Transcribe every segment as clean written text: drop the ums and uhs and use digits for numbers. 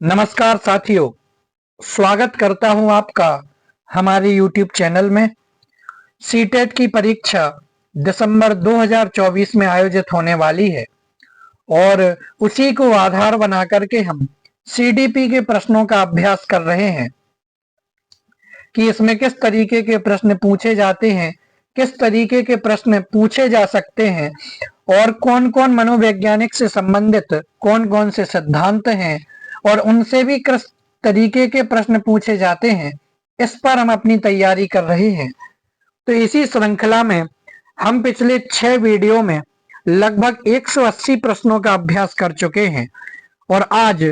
नमस्कार साथियों, स्वागत करता हूं आपका हमारे YouTube चैनल में। सीटेट की परीक्षा दिसंबर 2024 में आयोजित होने वाली है और उसी को आधार बना करके हम CDP के प्रश्नों का अभ्यास कर रहे हैं कि इसमें किस तरीके के प्रश्न पूछे जाते हैं, किस तरीके के प्रश्न पूछे जा सकते हैं और कौन कौन मनोवैज्ञानिक से संबंधित कौन कौन से सिद्धांत हैं और उनसे भी किस तरीके के प्रश्न पूछे जाते हैं, इस पर हम अपनी तैयारी कर रहे हैं। तो इसी श्रृंखला में हम पिछले 6 वीडियो में लगभग 180 प्रश्नों का अभ्यास कर चुके हैं और आज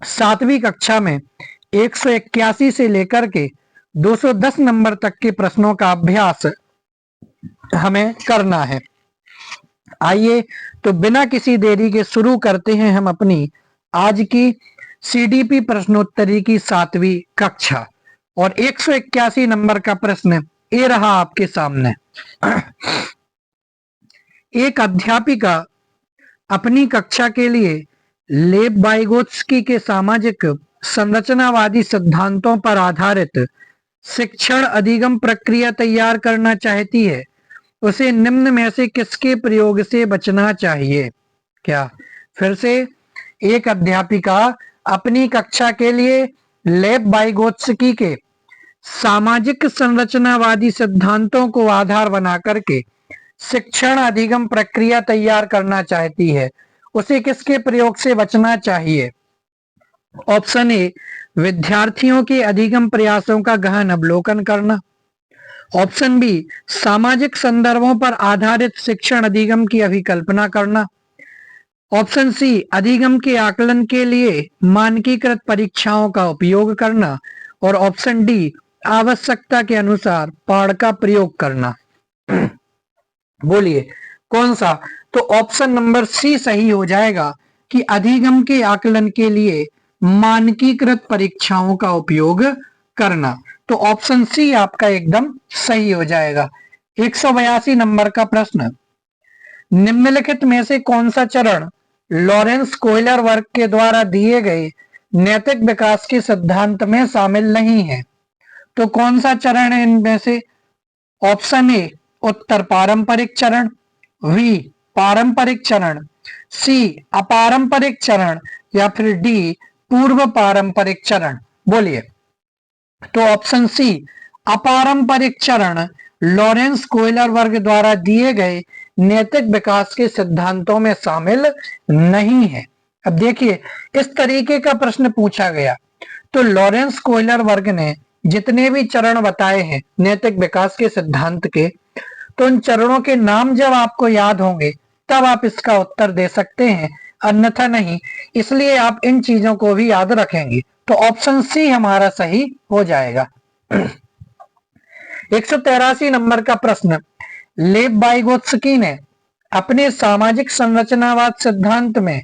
7वीं कक्षा में 181 से लेकर के 210 नंबर तक के प्रश्नों का अभ्यास हमें करना है। आइए तो बिना किसी देरी के शुरू करते हैं हम अपनी आज की CDP प्रश्नोत्तरी की 7वीं कक्षा। और 181 नंबर का प्रश्न ये रहा आपके सामने। एक अध्यापिका अपनी कक्षा के लिए लेव वाइगोत्स्की के सामाजिक संरचनावादी सिद्धांतों पर आधारित शिक्षण अधिगम प्रक्रिया तैयार करना चाहती है। उसे निम्न में से किसके प्रयोग से बचना चाहिए? क्या फिर से, एक अध्यापिका अपनी कक्षा के लिए लेव वाइगोत्स्की के सामाजिक संरचनावादी सिद्धांतों को आधार बना करके शिक्षण अधिगम प्रक्रिया तैयार करना चाहती है। उसे किसके प्रयोग से बचना चाहिए? ऑप्शन ए, विद्यार्थियों के अधिगम प्रयासों का गहन अवलोकन करना। ऑप्शन बी, सामाजिक संदर्भों पर आधारित शिक्षण अधिगम की अभिकल्पना करना। ऑप्शन सी, अधिगम के आकलन के लिए मानकीकृत परीक्षाओं का उपयोग करना। और ऑप्शन डी, आवश्यकता के अनुसार पाठ का प्रयोग करना। बोलिए कौन सा? तो ऑप्शन नंबर सी सही हो जाएगा कि अधिगम के आकलन के लिए मानकीकृत परीक्षाओं का उपयोग करना। तो ऑप्शन सी आपका एकदम सही हो जाएगा। 182 नंबर का प्रश्न, निम्नलिखित में से कौन सा चरण लॉरेंस कोइलर वर्ग के द्वारा दिए गए नैतिक विकास के सिद्धांत में शामिल नहीं है? तो कौन सा चरण है इनमें से? ऑप्शन ए, उत्तर पारंपरिक चरण। वी, पारंपरिक चरण। सी, अपारंपरिक चरण। या फिर डी, पूर्व पारंपरिक चरण। बोलिए। तो ऑप्शन सी, अपारंपरिक चरण लॉरेंस कोइलर वर्ग द्वारा दिए गए नैतिक विकास के सिद्धांतों में शामिल नहीं है। अब देखिए, इस तरीके का प्रश्न पूछा गया तो लॉरेंस कोइलर वर्ग ने जितने भी चरण बताए हैं नैतिक विकास के सिद्धांत के, तो उन चरणों के नाम जब आपको याद होंगे तब आप इसका उत्तर दे सकते हैं, अन्यथा नहीं। इसलिए आप इन चीजों को भी याद रखेंगे। तो ऑप्शन सी हमारा सही हो जाएगा। 183 नंबर का प्रश्न, लेव वाइगोत्स्की ने अपने सामाजिक संरचनावाद सिद्धांत में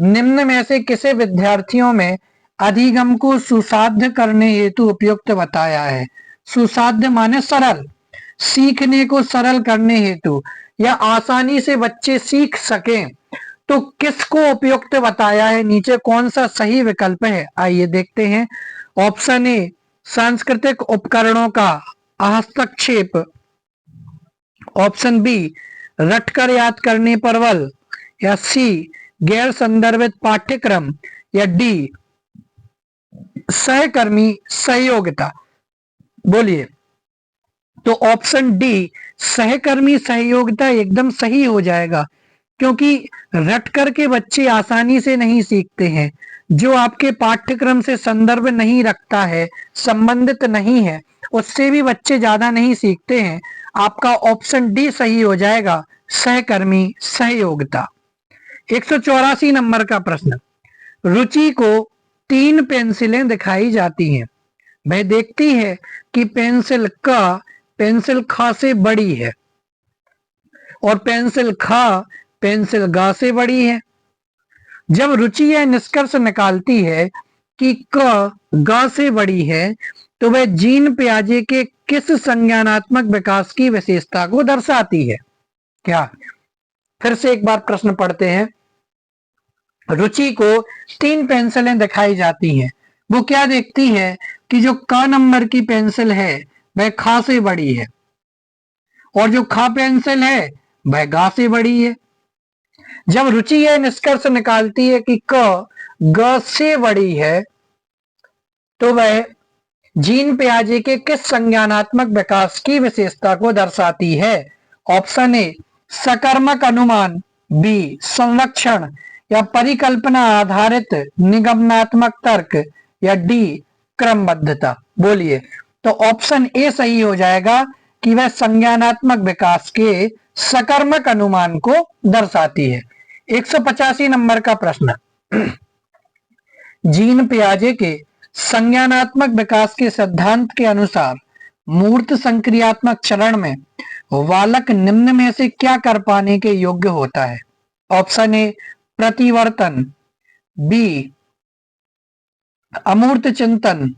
निम्न में से किसे विद्यार्थियों में अधिगम को सुसाध्य करने हेतु उपयुक्त बताया है? सुसाध्य माने सरल, सीखने को सरल करने हेतु या आसानी से बच्चे सीख सकें, तो किसको उपयुक्त बताया है? नीचे कौन सा सही विकल्प है? आइए देखते हैं। ऑप्शन ए, सांस्कृतिक उपकरणों का हस्तक्षेप। ऑप्शन बी, रटकर याद करने पर बल। या सी, गैर संदर्भित पाठ्यक्रम। या डी, सहकर्मी सहयोगिता। बोलिए। तो ऑप्शन डी, सहकर्मी सहयोगिता एकदम सही हो जाएगा, क्योंकि रट करके बच्चे आसानी से नहीं सीखते हैं। जो आपके पाठ्यक्रम से संदर्भ नहीं रखता है, संबंधित नहीं है, उससे भी बच्चे ज्यादा नहीं सीखते हैं। आपका ऑप्शन डी सही हो जाएगा, सहकर्मी सहयोगिता। 184 नंबर का प्रश्न, रुचि को 3 पेंसिलें दिखाई जाती हैं। वह देखती है कि पेंसिल क पेंसिल ख से बड़ी है और पेंसिल ख पेंसिल ग से बड़ी है। जब रुचि यह निष्कर्ष निकालती है कि क ग से बड़ी है, तो वह जीन पियाजे के किस संज्ञानात्मक विकास की विशेषता को दर्शाती है? क्या फिर से एक बार प्रश्न पढ़ते हैं। रुचि को 3 पेंसिलें दिखाई जाती हैं। वो क्या देखती है कि जो क नंबर की पेंसिल है वह ख से बड़ी है और जो ख पेंसिल है वह ग से बड़ी है। जब रुचि यह निष्कर्ष निकालती है कि क ग से बड़ी है तो वह जीन पियाजे के किस संज्ञानात्मक विकास की विशेषता को दर्शाती है? ऑप्शन ए सकर्मक अनुमान, बी संरक्षण या परिकल्पना आधारित निगमनात्मक तर्क या डी क्रमबद्धता। बोलिए। तो ऑप्शन ए सही हो जाएगा कि वह संज्ञानात्मक विकास के सकर्मक अनुमान को दर्शाती है। 185 नंबर का प्रश्न। जीन पियाजे के संज्ञानात्मक विकास के सिद्धांत के अनुसार मूर्त संक्रियात्मक चरण में बालक निम्न में से क्या कर पाने के योग्य होता है? ऑप्शन ए प्रतिवर्तन, बी अमूर्त चिंतन,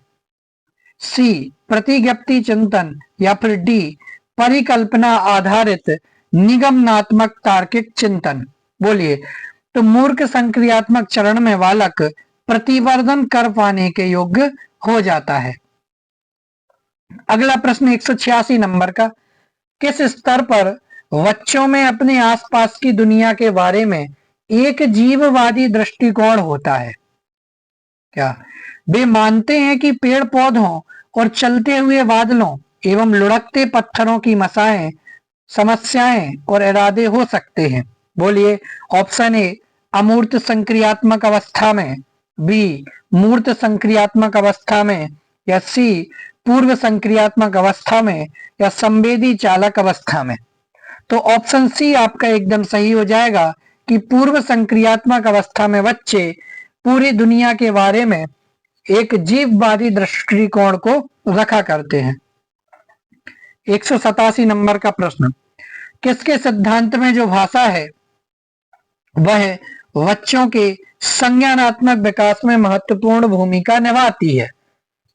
सी प्रतिज्ञप्ति चिंतन या फिर डी परिकल्पना आधारित निगमनात्मक तार्किक चिंतन। बोलिए। तो मूर्ख संक्रियात्मक चरण में बालक प्रतिवर्धन कर पाने के योग्य हो जाता है। अगला प्रश्न 186 नंबर का। किस स्तर पर बच्चों में अपने आसपास की दुनिया के बारे में एक जीववादी दृष्टिकोण होता है? क्या वे मानते हैं कि पेड़ पौधों और चलते हुए बादलों एवं लुढ़कते पत्थरों की समस्याएं और इरादे हो सकते हैं? बोलिए। ऑप्शन ए अमूर्त संक्रियात्मक अवस्था में, बी मूर्त संक्रियात्मक अवस्था में या सी पूर्व संक्रियात्मक अवस्था में या संवेदी चालक अवस्था में। तो ऑप्शन सी आपका एकदम सही हो जाएगा कि पूर्व संक्रियात्मक अवस्था में बच्चे पूरी दुनिया के बारे में एक जीववादी दृष्टिकोण को रखा करते हैं। 187 नंबर का प्रश्न। किसके सिद्धांत में जो भाषा है वह बच्चों के संज्ञानात्मक विकास में महत्वपूर्ण भूमिका निभाती है?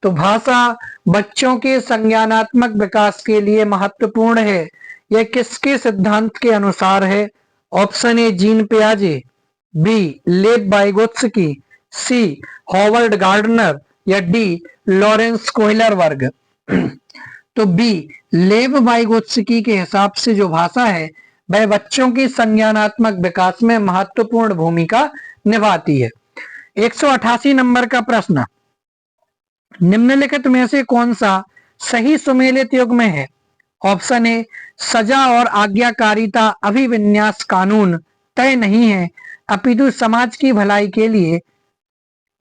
तो भाषा बच्चों के संज्ञानात्मक विकास के लिए महत्वपूर्ण है, यह किसके सिद्धांत के अनुसार है? ऑप्शन ए जीन पियाजे, B Lev Vygotsky, C Howard Gardner या डी लॉरेंस कोहलरबर्ग। तो बी लेव वाइगोत्स्की के हिसाब से जो भाषा है वह बच्चों के संज्ञानात्मक विकास में महत्वपूर्ण भूमिका निभाती है। 188 नंबर का प्रश्न। निम्नलिखित में से कौन सा सही सुमेलित युग्म है? ऑप्शन ए सजा और आज्ञाकारिता अभिविन्यास कानून तय नहीं है अपितु समाज की भलाई के लिए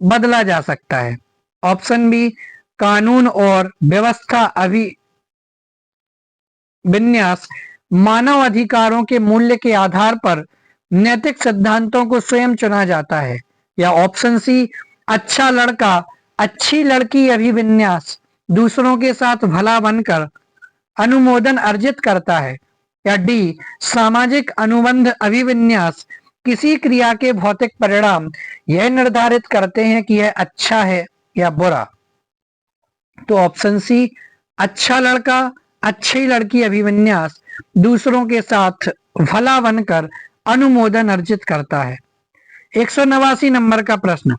बदला जा सकता है। ऑप्शन बी कानून और व्यवस्था अभिविन्यास मानव अधिकारों के मूल्य के आधार पर नैतिक सिद्धांतों को स्वयं चुना जाता है। या ऑप्शन सी अच्छा लड़का अच्छी लड़की अभिविन्यास दूसरों के साथ भला बनकर अनुमोदन अर्जित करता है। या डी सामाजिक अनुबंध अभिविन्यास किसी क्रिया के भौतिक परिणाम यह निर्धारित करते हैं कि यह अच्छा है या बुरा। तो ऑप्शन सी अच्छा लड़का अच्छी लड़की अभिविन्यास दूसरों के साथ भला बनकर अनुमोदन अर्जित करता है। 189 नंबर का प्रश्न।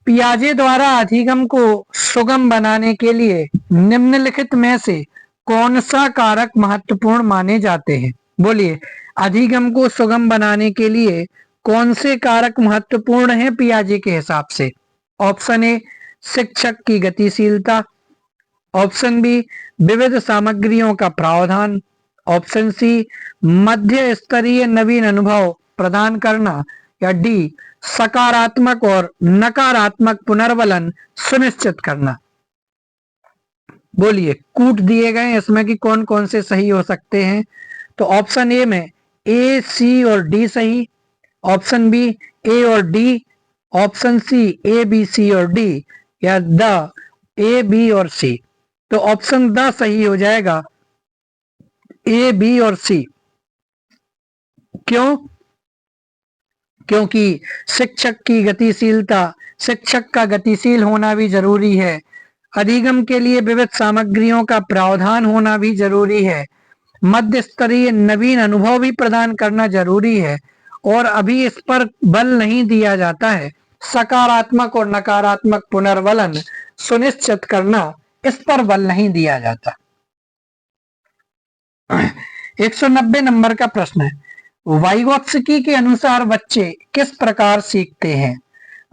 पियाजे द्वारा अधिगम को सुगम बनाने के लिए निम्नलिखित में से कौन सा कारक महत्वपूर्ण माने जाते हैं? बोलिए। अधिगम को सुगम बनाने के लिए कौन से कारक महत्वपूर्ण हैं पियाजे के हिसाब से? ऑप्शन ए शिक्षक की गतिशीलता, ऑप्शन बी विविध सामग्रियों का प्रावधान, ऑप्शन सी मध्य स्तरीय नवीन अनुभव प्रदान करना या डी सकारात्मक और नकारात्मक पुनर्बलन सुनिश्चित करना। बोलिए। कूट दिए गए इसमें कि कौन कौन से सही हो सकते हैं। तो ऑप्शन ए में ए सी और डी सही, ऑप्शन बी ए और D, option C A B C और डी या द ए बी और सी। तो ऑप्शन द सही हो जाएगा ए बी और सी। क्यों? क्योंकि शिक्षक की गतिशीलता, शिक्षक का गतिशील होना भी जरूरी है। अधिगम के लिए विविध सामग्रियों का प्रावधान होना भी जरूरी है। मध्य स्तरीय नवीन अनुभव भी प्रदान करना जरूरी है और अभी इस पर बल नहीं दिया जाता है, सकारात्मक और नकारात्मक पुनर्वलन सुनिश्चित करना, इस पर बल नहीं दिया जाता। 190 नंबर का प्रश्न है, वाइगोत्स्की के अनुसार बच्चे किस प्रकार सीखते हैं?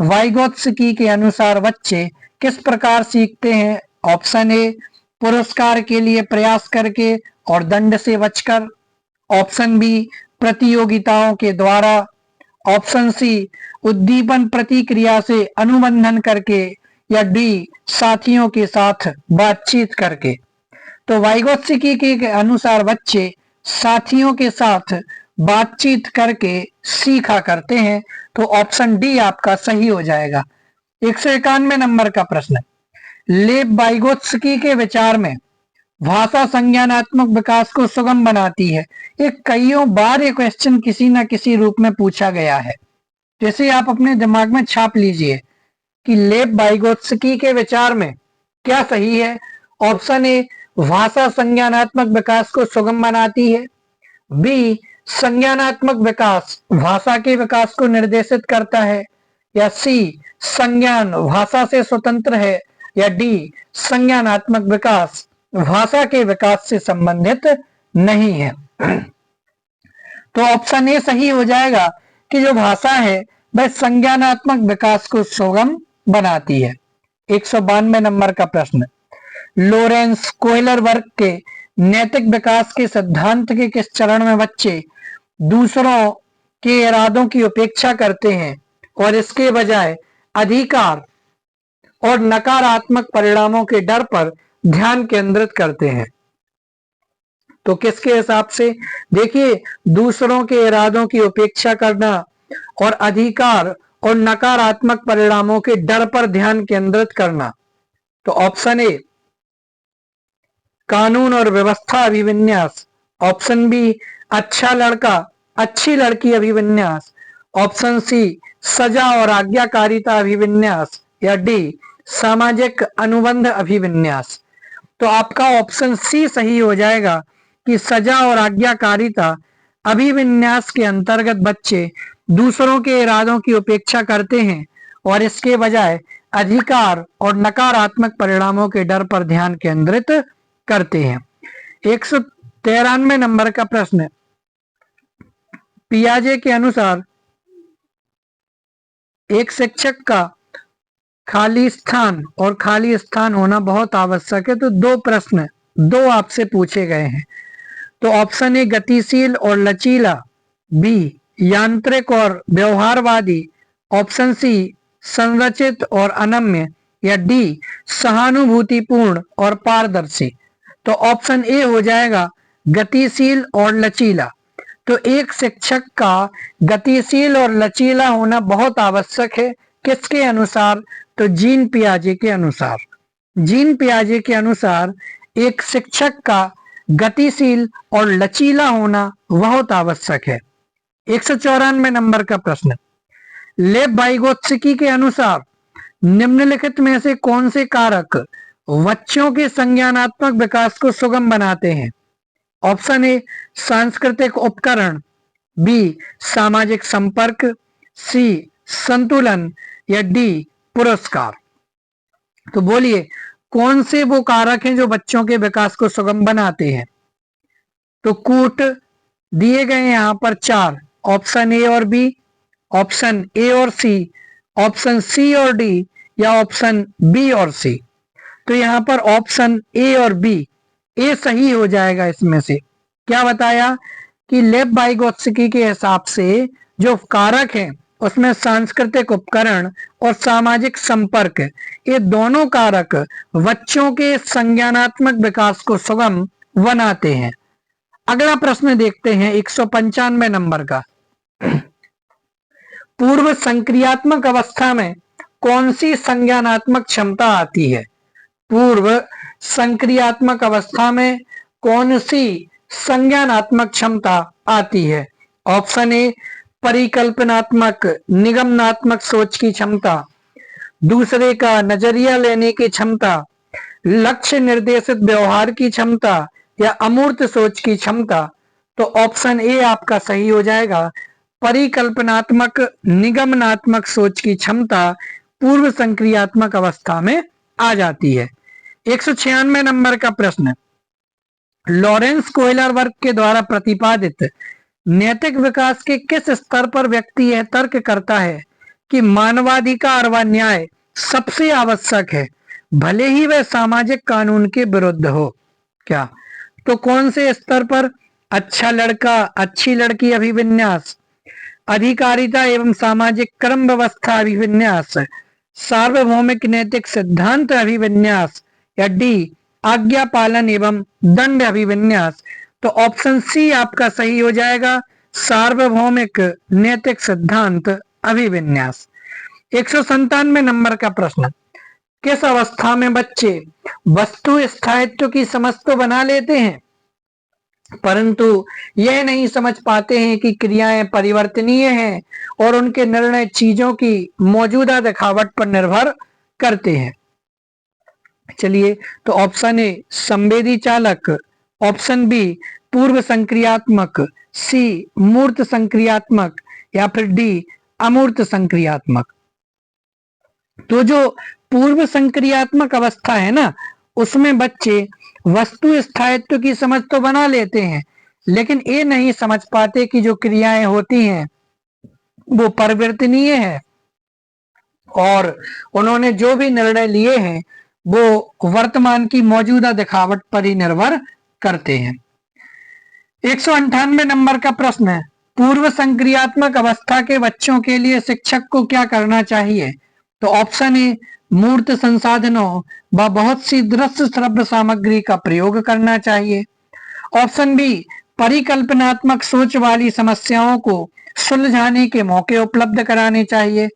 वाइगोत्स्की के अनुसार बच्चे किस प्रकार सीखते हैं? ऑप्शन ए, पुरस्कार के लिए प्रयास करके और दंड से बचकर। ऑप्शन बी, प्रतियोगिताओं के द्वारा। ऑप्शन सी, उद्दीपन प्रतिक्रिया से अनुबंधन करके। या डी, साथियों के साथ बातचीत करके। तो वाइगोत्स्की के अनुसार बच्चे साथियों के साथ बातचीत करके सीखा करते हैं। तो ऑप्शन डी आपका सही हो जाएगा। 191 नंबर का प्रश्न, लेव वाइगोत्स्की के विचार में भाषा संज्ञानात्मक विकास को सुगम बनाती है। एक कईयों बार ये क्वेश्चन किसी न किसी रूप में पूछा गया है, जैसे आप अपने दिमाग में छाप लीजिए कि लेव वाइगोत्स्की के विचार में क्या सही है। ऑप्शन ए, भाषा संज्ञानात्मक विकास को सुगम बनाती है। बी, संज्ञानात्मक विकास भाषा के विकास को निर्देशित करता है। या सी, संज्ञान भाषा से स्वतंत्र है। या डी, संज्ञानात्मक विकास भाषा के विकास से संबंधित नहीं है। तो ऑप्शन ए सही हो जाएगा कि जो भाषा है वह संज्ञानात्मक विकास को सुगम बनाती है। 192 नंबर का प्रश्न, लोरेंस कोहलरबर्ग के नैतिक विकास के सिद्धांत के किस चरण में बच्चे दूसरों के इरादों की उपेक्षा करते हैं और इसके बजाय अधिकार और नकारात्मक परिणामों के डर पर ध्यान केंद्रित करते हैं? तो किसके हिसाब से? देखिए, दूसरों के इरादों की उपेक्षा करना और अधिकार और नकारात्मक परिणामों के डर पर ध्यान केंद्रित करना। तो ऑप्शन ए, कानून और व्यवस्था अभिविन्यास। ऑप्शन बी, अच्छा लड़का अच्छी लड़की अभिविन्यास। ऑप्शन सी, सजा और आज्ञाकारिता अभिविन्यास। या डी, सामाजिक अनुबंध अभिविन्यास। तो आपका ऑप्शन सी सही हो जाएगा कि सजा और आज्ञाकारिता अभिविन्यास के अंतर्गत बच्चे दूसरों के इरादों की उपेक्षा करते हैं और इसके बजाय अधिकार और नकारात्मक परिणामों के डर पर ध्यान केंद्रित करते हैं। 193 नंबर का प्रश्न, पियाजे के अनुसार एक शिक्षक का खाली स्थान और खाली स्थान होना बहुत आवश्यक है। तो दो प्रश्न दो आपसे पूछे गए हैं। तो ऑप्शन ए, गतिशील और लचीला। बी, यांत्रिक और व्यवहारवादी। ऑप्शन सी, संरचित और अनम्य। या डी, सहानुभूतिपूर्ण और पारदर्शी। तो ऑप्शन ए हो जाएगा गतिशील और लचीला। तो एक शिक्षक का गतिशील और लचीला होना बहुत आवश्यक है। किसके अनुसार? तो जीन पियाजे के अनुसार। जीन पियाजे के अनुसार एक शिक्षक का गतिशील और लचीला होना बहुत आवश्यक है। 194 नंबर का प्रश्न, लेव वाइगोत्स्की के अनुसार निम्नलिखित में से कौन से कारक बच्चों के संज्ञानात्मक विकास को सुगम बनाते हैं? ऑप्शन ए, सांस्कृतिक उपकरण। बी, सामाजिक संपर्क। सी, संतुलन। या डी, पुरस्कार। तो बोलिए, कौन से वो कारक हैं जो बच्चों के विकास को सुगम बनाते हैं? तो कूट दिए गए यहां पर 4, ऑप्शन ए और बी, ऑप्शन ए और सी, ऑप्शन सी और डी, या ऑप्शन बी और सी। तो यहां पर ऑप्शन ए और बी, ए सही हो जाएगा। इसमें से क्या बताया कि लेव वाइगोत्स्की के हिसाब से जो कारक हैं उसमें सांस्कृतिक उपकरण और सामाजिक संपर्क, ये दोनों कारक बच्चों के संज्ञानात्मक विकास को सुगम बनाते हैं। अगला प्रश्न देखते हैं 195 नंबर का, पूर्व संक्रियात्मक अवस्था में कौन सी संज्ञानात्मक क्षमता आती है? पूर्व संक्रियात्मक अवस्था में कौन सी संज्ञानात्मक क्षमता आती है? ऑप्शन ए, परिकल्पनात्मक निगमनात्मक सोच की क्षमता। दूसरे का नजरिया लेने की क्षमता, लक्ष्य निर्देशित व्यवहार की क्षमता, या अमूर्त सोच की क्षमता। तो ऑप्शन ए आपका सही हो जाएगा, परिकल्पनात्मक निगमनात्मक सोच की क्षमता पूर्व संक्रियात्मक अवस्था में आ जाती है। 196 नंबर का प्रश्न, लॉरेंस कोयलर वर्ग के द्वारा प्रतिपादित नैतिक विकास के किस स्तर पर व्यक्ति यह तर्क करता है कि मानवाधिकार व न्याय सबसे आवश्यक है, भले ही वह सामाजिक कानून के विरुद्ध हो? क्या? तो कौन से स्तर पर? अच्छा लड़का अच्छी लड़की अभिविन्यास, अधिकारिता एवं सामाजिक क्रम व्यवस्था अभिविन्यास, सार्वभौमिक नैतिक सिद्धांत अभिविन्यास, या डी आज्ञा पालन एवं दंड अभिविन्यास? तो ऑप्शन सी आपका सही हो जाएगा, सार्वभौमिक नैतिक सिद्धांत अभिविन्यास। 197 नंबर का प्रश्न, किस अवस्था में बच्चे वस्तु स्थायित्व की समझ तो बना लेते हैं परंतु यह नहीं समझ पाते हैं कि क्रियाएं परिवर्तनीय हैं और उनके निर्णय चीजों की मौजूदा दिखावट पर निर्भर करते हैं? चलिए, तो ऑप्शन ए संवेदी चालक, ऑप्शन बी पूर्व संक्रियात्मक, सी मूर्त संक्रियात्मक, या फिर डी अमूर्त संक्रियात्मक? तो जो पूर्व संक्रियात्मक अवस्था है ना, उसमें बच्चे वस्तु स्थायित्व की समझ तो बना लेते हैं लेकिन ये नहीं समझ पाते कि जो क्रियाएं होती हैं वो परिवर्तनीय है और उन्होंने जो भी निर्णय लिए हैं वो वर्तमान की मौजूदा दिखावट पर ही निर्भर करते हैं। 198 नंबर का प्रश्न है, पूर्व संक्रियात्मक अवस्था के बच्चों के लिए शिक्षक को क्या करना चाहिए? तो ऑप्शन ए मूर्त संसाधनों व बहुत सी दृश्य श्रव्य सामग्री का प्रयोग करना चाहिए, ऑप्शन बी परिकल्पनात्मक सोच वाली समस्याओं को सुलझाने के मौके उपलब्ध कराने चाहिए,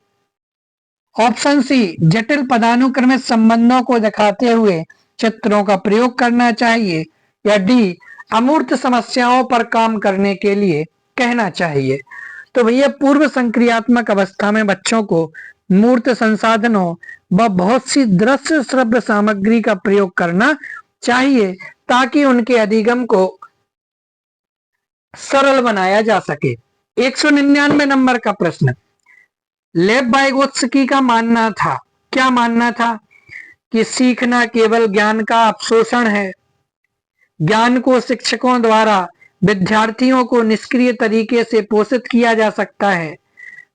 ऑप्शन सी जटिल पदानुक्रमित संबंधों को दिखाते हुए चित्रों का प्रयोग करना चाहिए, या डी अमूर्त समस्याओं पर काम करने के लिए कहना चाहिए। तो भैया पूर्व संक्रियात्मक अवस्था में बच्चों को मूर्त संसाधनों व बहुत सी दृश्य श्रव्य सामग्री का प्रयोग करना चाहिए ताकि उनके अधिगम को सरल बनाया जा सके। 199 नंबर का प्रश्न, लेव वाइगोत्स्की का मानना था, क्या मानना था? कि सीखना केवल ज्ञान का अवशोषण है, ज्ञान को शिक्षकों द्वारा विद्यार्थियों को निष्क्रिय तरीके से पोषित किया जा सकता है,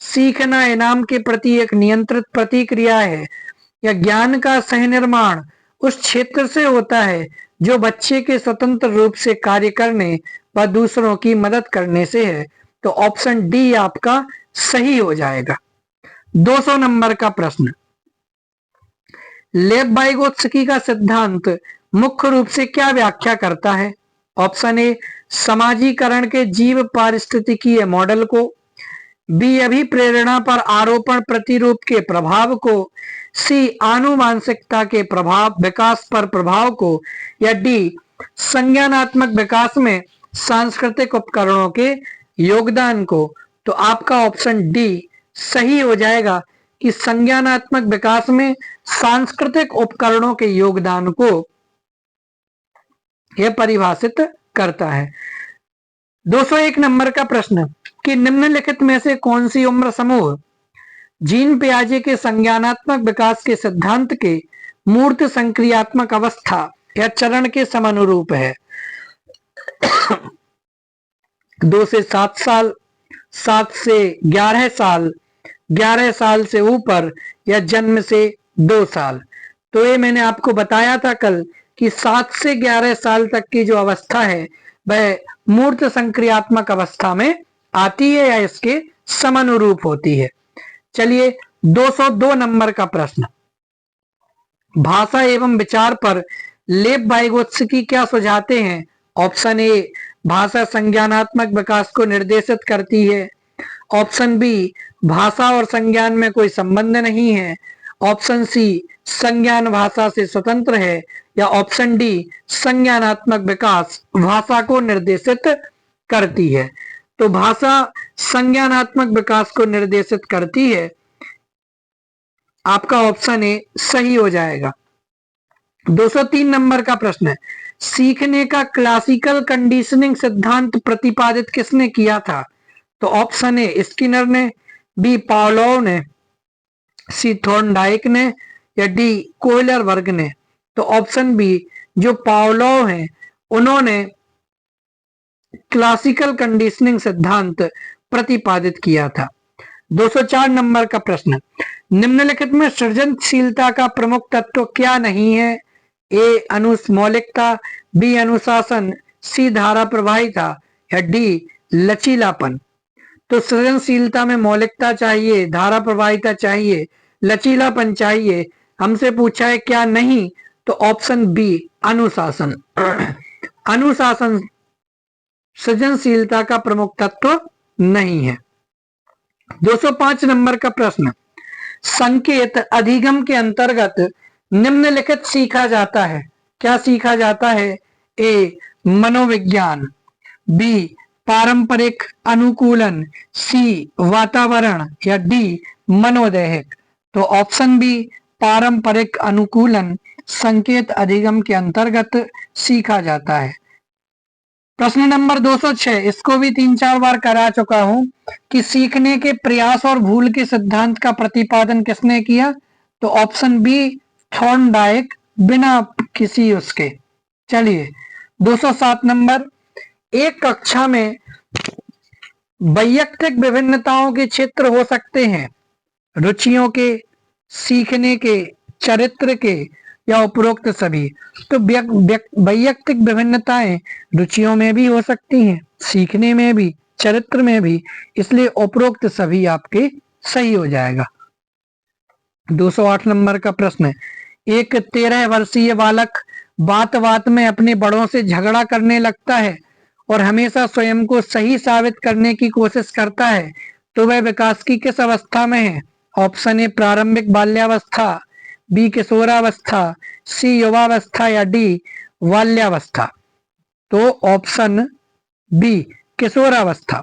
सीखना इनाम के प्रति एक नियंत्रित प्रतिक्रिया है, या ज्ञान का सहनिर्माण उस क्षेत्र से होता है जो बच्चे के स्वतंत्र रूप से कार्य करने व दूसरों की मदद करने से है? तो ऑप्शन डी आपका सही हो जाएगा। 200 नंबर का प्रश्न, लेव वाइगोत्स्की का सिद्धांत मुख्य रूप से क्या व्याख्या करता है? ऑप्शन ए समाजीकरण के जीव पारिस्थितिकीय मॉडल को, बी अभिप्रेरणा पर आरोपण प्रतिरूप के प्रभाव को, सी आनुवांशिकता के प्रभाव विकास पर प्रभाव को, या डी संज्ञानात्मक विकास में सांस्कृतिक उपकरणों के योगदान को? तो आपका ऑप्शन डी सही हो जाएगा कि संज्ञानात्मक विकास में सांस्कृतिक उपकरणों के योगदान को यह परिभाषित करता है। 201 नंबर का प्रश्न, कि निम्नलिखित में से कौन सी उम्र समूह जीन पियाजे के संज्ञानात्मक विकास के सिद्धांत के मूर्त संक्रियात्मक अवस्था या चरण के समानुरूप है? 2 से 7 साल, 7 से 11 साल, 11 साल से ऊपर, या जन्म से 2 साल? तो ये मैंने आपको बताया था कल कि 7 से 11 साल तक की जो अवस्था है वह मूर्त संक्रियात्मक अवस्था में आती है या इसके समानुरूप होती है। चलिए, 202 नंबर का प्रश्न, भाषा एवं विचार पर लेव वाइगोत्स्की क्या सुझाते हैं? ऑप्शन ए भाषा संज्ञानात्मक विकास को निर्देशित करती है, ऑप्शन बी भाषा और संज्ञान में कोई संबंध नहीं है, ऑप्शन सी संज्ञान भाषा से स्वतंत्र है, या ऑप्शन डी संज्ञानात्मक विकास भाषा को निर्देशित करती है? तो भाषा संज्ञानात्मक विकास को निर्देशित करती है, आपका ऑप्शन ए सही हो जाएगा। 203 नंबर का प्रश्न है, सीखने का क्लासिकल कंडीशनिंग सिद्धांत प्रतिपादित किसने किया था? तो ऑप्शन ए स्किनर ने, बी पावलोव ने, सी थॉर्नडाइक ने, या डी कोयलर वर्ग ने। तो ऑप्शन बी जो पावलोव हैं उन्होंने क्लासिकल कंडीशनिंग सिद्धांत प्रतिपादित किया था। 204 नंबर का प्रश्न, निम्नलिखित में सृजनशीलता का प्रमुख तत्व क्या नहीं है? ए अनुमौलिकता, बी अनुशासन, सी धारा प्रवाहिता, या डी लचीलापन। तो सृजनशीलता में मौलिकता चाहिए, धारा प्रवाहिता चाहिए, लचीलापन चाहिए। हमसे पूछा है क्या नहीं, तो ऑप्शन बी अनुशासन। अनुशासन सृजनशीलता का प्रमुख तत्व नहीं है। 205 नंबर का प्रश्न, संकेत अधिगम के अंतर्गत निम्नलिखित सीखा जाता है। क्या सीखा जाता है? ए मनोविज्ञान, बी पारंपरिक अनुकूलन, सी वातावरण, या डी मनोदैहिक। तो ऑप्शन बी पारंपरिक अनुकूलन संकेत अधिगम के अंतर्गत सीखा जाता है। प्रश्न नंबर 206, इसको भी 3-4 बार करा चुका हूं कि सीखने के प्रयास और भूल के सिद्धांत का प्रतिपादन किसने किया? तो ऑप्शन बी थॉर्नडाइक, बिना किसी उसके। चलिए 207 नंबर, एक कक्षा में वैयक्तिक विभिन्नताओं के क्षेत्र हो सकते हैं, रुचियों के, सीखने के, चरित्र के, या उपरोक्त सभी। तो वैयक्तिक विभिन्नताएं रुचियों में भी हो सकती हैं, सीखने में भी, चरित्र में भी, इसलिए उपरोक्त सभी आपके सही हो जाएगा। 208 नंबर का प्रश्न, एक 13 वर्षीय बालक बात बात में अपने बड़ों से झगड़ा करने लगता है और हमेशा स्वयं को सही साबित करने की कोशिश करता है, तो वह विकास की किस अवस्था में है? ऑप्शन ए प्रारंभिक बाल्यावस्था, बी किशोरावस्था, सी युवावस्था, या डी बाल्यावस्था। तो ऑप्शन बी किशोरावस्था।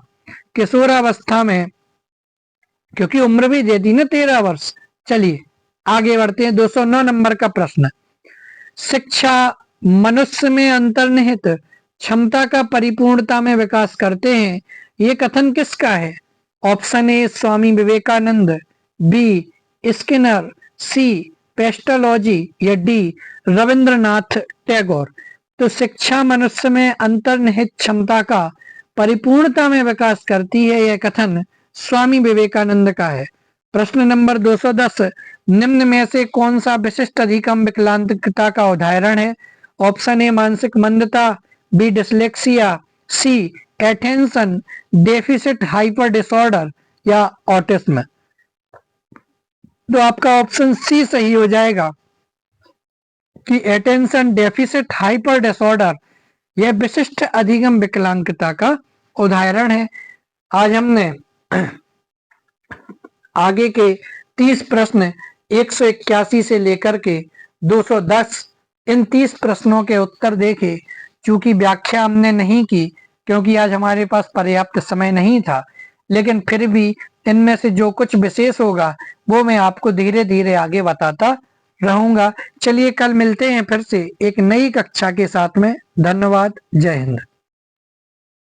किशोरावस्था में, क्योंकि उम्र भी दे दी ना 13 वर्ष। चलिए आगे बढ़ते हैं। 209 नंबर का प्रश्न, शिक्षा मनुष्य में अंतर्निहित क्षमता का परिपूर्णता में विकास करते हैं, ये कथन किसका है? Option A Swami Vivekananda, B Skinner, C Pestalozzi, या डी रविंद्रनाथ टैगोर। तो शिक्षा मनुष्य में अंतर्निहित क्षमता का परिपूर्णता में विकास करती है, यह कथन स्वामी विवेकानंद का है। प्रश्न नंबर 210, निम्न में से कौन सा विशिष्ट अधिगम विकलांगता का उदाहरण है? ऑप्शन ए मानसिक मंदता, बी डिसलेक्सिया, सी एटेंशन डेफिसिट हाइपर डिसऑर्डर, या ऑटिज्म। तो आपका ऑप्शन सी सही हो जाएगा कि एटेंशन डेफिसिट हाइपर डिसऑर्डर यह विशिष्ट अधिगम विकलांगता का उदाहरण है। आज हमने आगे के 30 प्रश्न 181 से लेकर के 210 इन 30 प्रश्नों के उत्तर देखे। चूंकि व्याख्या हमने नहीं की क्योंकि आज हमारे पास पर्याप्त समय नहीं था, लेकिन फिर भी इनमें से जो कुछ विशेष होगा वो मैं आपको धीरे धीरे आगे बताता रहूंगा। चलिए कल मिलते हैं फिर से एक नई कक्षा के साथ में। धन्यवाद। जय हिंद।